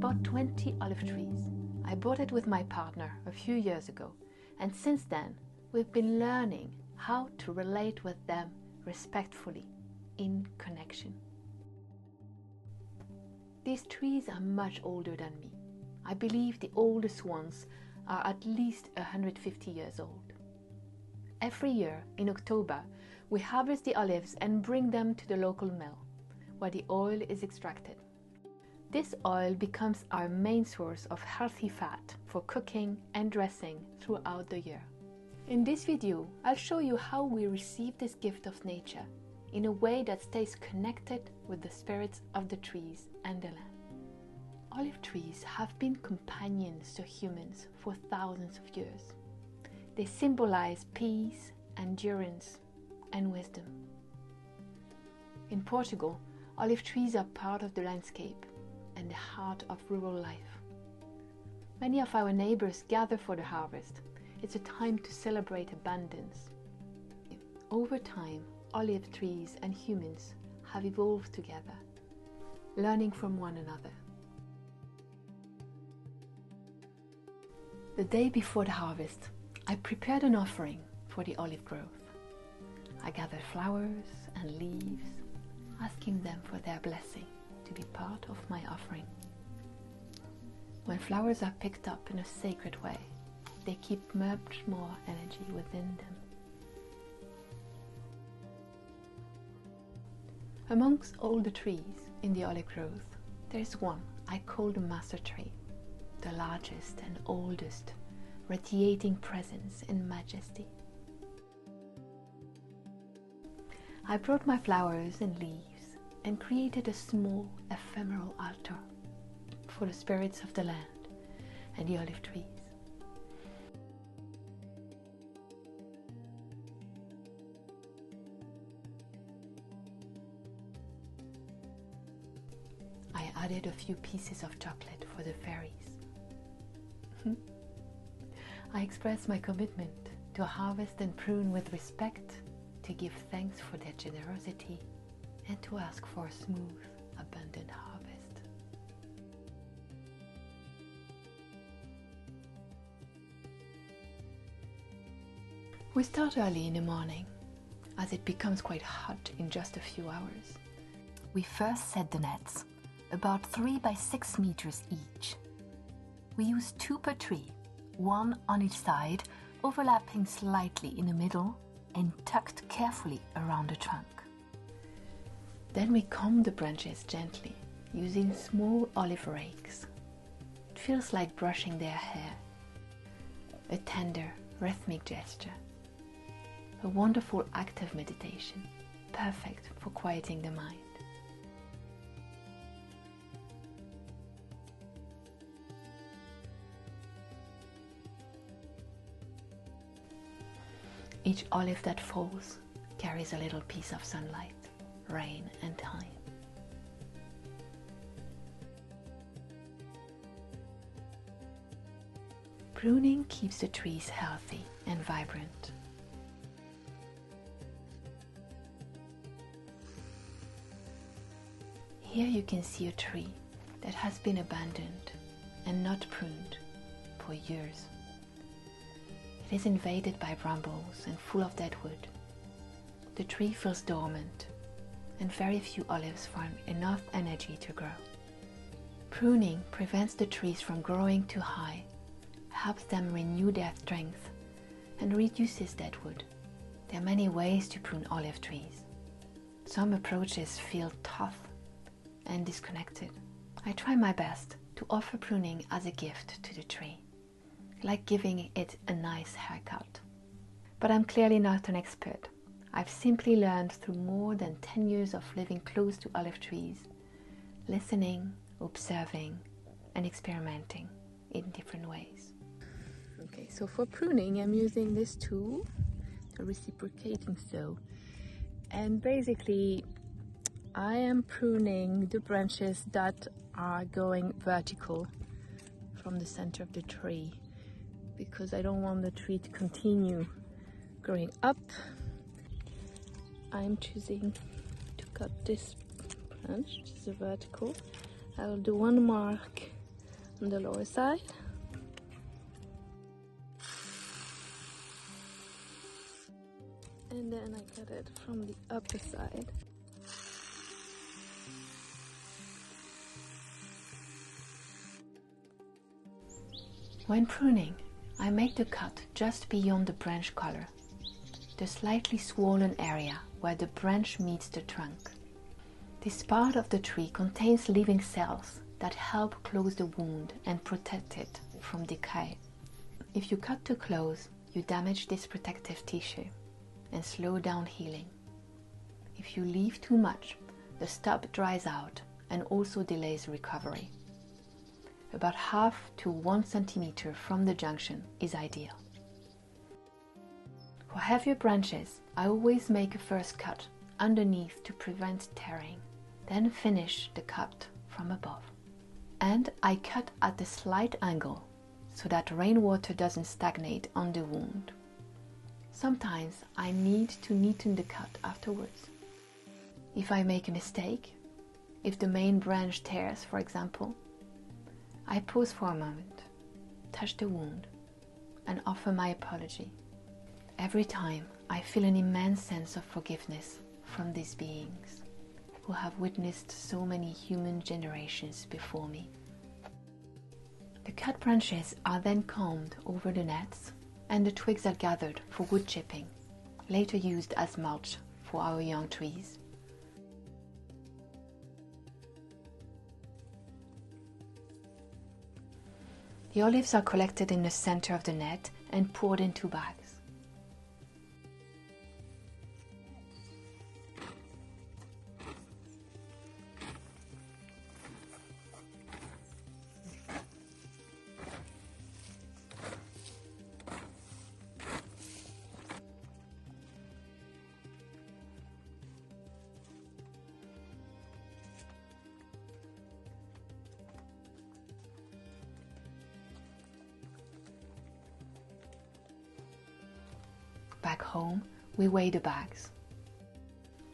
about 20 olive trees. I bought it with my partner a few years ago, and since then we've been learning how to relate with them respectfully, in connection. These trees are much older than me. I believe the oldest ones are at least 150 years old. Every year in October, we harvest the olives and bring them to the local mill, where the oil is extracted. This oil becomes our main source of healthy fat for cooking and dressing throughout the year. In this video, I'll show you how we receive this gift of nature in a way that stays connected with the spirits of the trees and the land. Olive trees have been companions to humans for thousands of years. They symbolize peace, endurance, and wisdom. In Portugal, olive trees are part of the landscape and the heart of rural life. Many of our neighbors gather for the harvest. It's a time to celebrate abundance. Over time, olive trees and humans have evolved together, learning from one another. The day before the harvest, I prepared an offering for the olive grove. I gathered flowers and leaves, asking them for their blessing to be part of my offering. When flowers are picked up in a sacred way, they keep much more energy within them. Amongst all the trees in the olive grove, there is one I call the master tree, the largest and oldest, radiating presence and majesty. I brought my flowers and leaves and created a small ephemeral altar for the spirits of the land and the olive trees. I added a few pieces of chocolate for the fairies. I express my commitment to harvest and prune with respect, to give thanks for their generosity, and to ask for a smooth, abundant harvest. We start early in the morning, as it becomes quite hot in just a few hours. We first set the nets, about 3 by 6 meters each. We use 2 per tree, 1 on each side, overlapping slightly in the middle and tucked carefully around the trunk. Then we comb the branches gently, using small olive rakes. It feels like brushing their hair. A tender, rhythmic gesture. A wonderful act of meditation, perfect for quieting the mind. Each olive that falls carries a little piece of sunlight, rain, and time. Pruning keeps the trees healthy and vibrant. Here you can see a tree that has been abandoned and not pruned for years. It is invaded by brambles and full of dead wood. The tree feels dormant, and very few olives find enough energy to grow. Pruning prevents the trees from growing too high, helps them renew their strength, and reduces dead wood. There are many ways to prune olive trees. Some approaches feel tough and disconnected. I try my best to offer pruning as a gift to the tree, like giving it a nice haircut. But I'm clearly not an expert. I've simply learned through more than 10 years of living close to olive trees, listening, observing, and experimenting in different ways. Okay, so for pruning, I'm using this tool, a reciprocating saw, and basically I am pruning the branches that are going vertical from the center of the tree, because I don't want the tree to continue growing up. I'm choosing to cut this branch, which is a vertical. I will do one mark on the lower side. And then I cut it from the upper side. When pruning, I make the cut just beyond the branch collar, the slightly swollen area where the branch meets the trunk. This part of the tree contains living cells that help close the wound and protect it from decay. If you cut too close, you damage this protective tissue and slow down healing. If you leave too much, the stub dries out and also delays recovery. About 1/2 to 1 centimeter from the junction is ideal. For heavier branches, I always make a first cut underneath to prevent tearing, then finish the cut from above. And I cut at a slight angle so that rainwater doesn't stagnate on the wound. Sometimes I need to neaten the cut afterwards. If I make a mistake, if the main branch tears, for example, I pause for a moment, touch the wound, and offer my apology. Every time I feel an immense sense of forgiveness from these beings who have witnessed so many human generations before me. The cut branches are then combed over the nets, and the twigs are gathered for wood chipping, later used as mulch for our young trees. The olives are collected in the center of the net and poured into bags. Back home, we weigh the bags.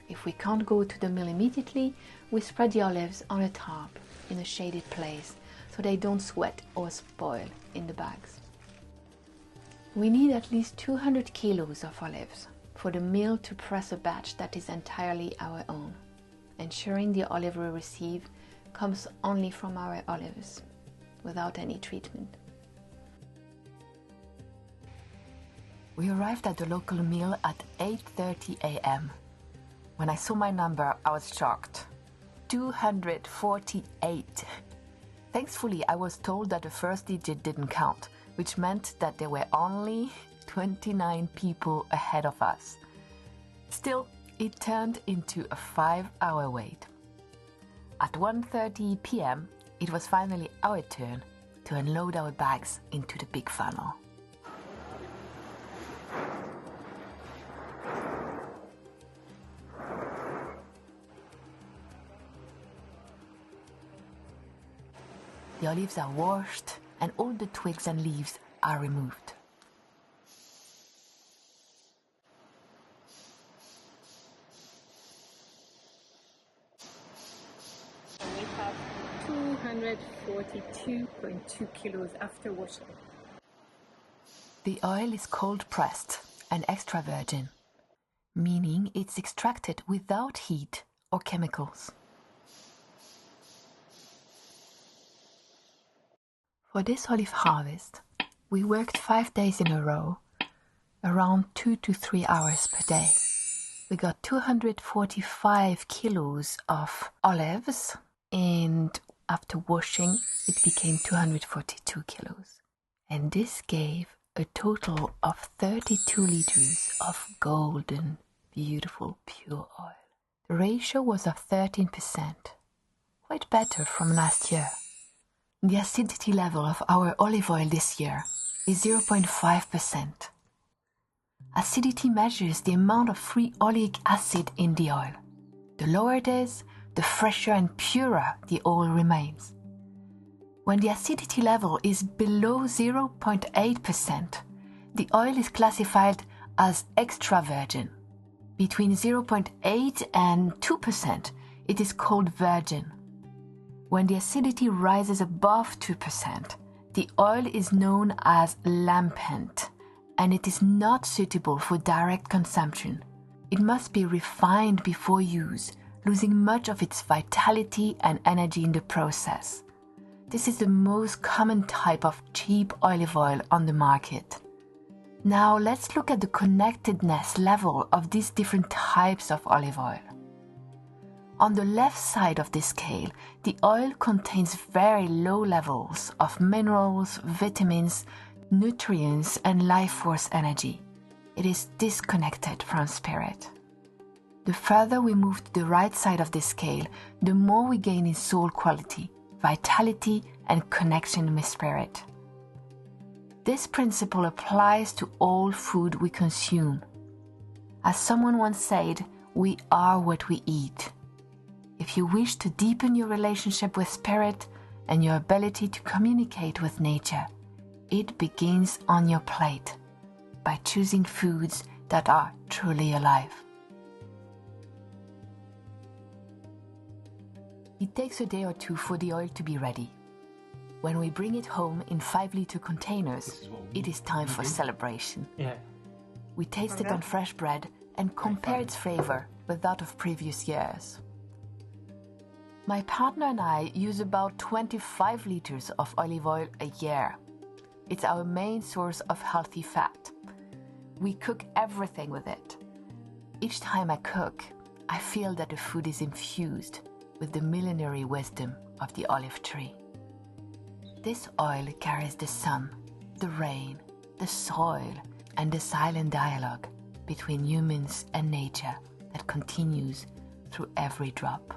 If we can't go to the mill immediately, we spread the olives on a tarp in a shaded place so they don't sweat or spoil in the bags. We need at least 200 kilos of olives for the mill to press a batch that is entirely our own, ensuring the olive we receive comes only from our olives, without any treatment. We arrived at the local mill at 8:30 a.m. When I saw my number, I was shocked. 248. Thankfully, I was told that the first digit didn't count, which meant that there were only 29 people ahead of us. Still, it turned into a 5-hour wait. At 1:30 p.m., it was finally our turn to unload our bags into the big funnel. The olives are washed and all the twigs and leaves are removed. We have 242.2 kilos after washing. The oil is cold pressed and extra virgin, meaning it's extracted without heat or chemicals. For this olive harvest, we worked 5 days in a row, around 2 to 3 hours per day. We got 245 kilos of olives, and after washing, it became 242 kilos. And this gave a total of 32 liters of golden, beautiful, pure oil. The ratio was of 13%, quite better from last year. The acidity level of our olive oil this year is 0.5%. Acidity measures the amount of free oleic acid in the oil. The lower it is, the fresher and purer the oil remains. When the acidity level is below 0.8%, the oil is classified as extra virgin. Between 0.8 and 2%, it is called virgin. When the acidity rises above 2%, the oil is known as lambent, and it is not suitable for direct consumption. It must be refined before use, losing much of its vitality and energy in the process. This is the most common type of cheap olive oil on the market. Now let's look at the connectedness level of these different types of olive oil. On the left side of this scale, the oil contains very low levels of minerals, vitamins, nutrients, and life force energy. It is disconnected from spirit. The further we move to the right side of this scale, the more we gain in soul quality, vitality, and connection with spirit. This principle applies to all food we consume. As someone once said, we are what we eat. If you wish to deepen your relationship with spirit and your ability to communicate with nature, it begins on your plate by choosing foods that are truly alive. It takes a day or two for the oil to be ready. When we bring it home in 5-liter containers, it is time for celebration. Yeah. We taste it on fresh bread and compare its flavor with that of previous years. My partner and I use about 25 liters of olive oil a year. It's our main source of healthy fat. We cook everything with it. Each time I cook, I feel that the food is infused with the millenary wisdom of the olive tree. This oil carries the sun, the rain, the soil, and the silent dialogue between humans and nature that continues through every drop.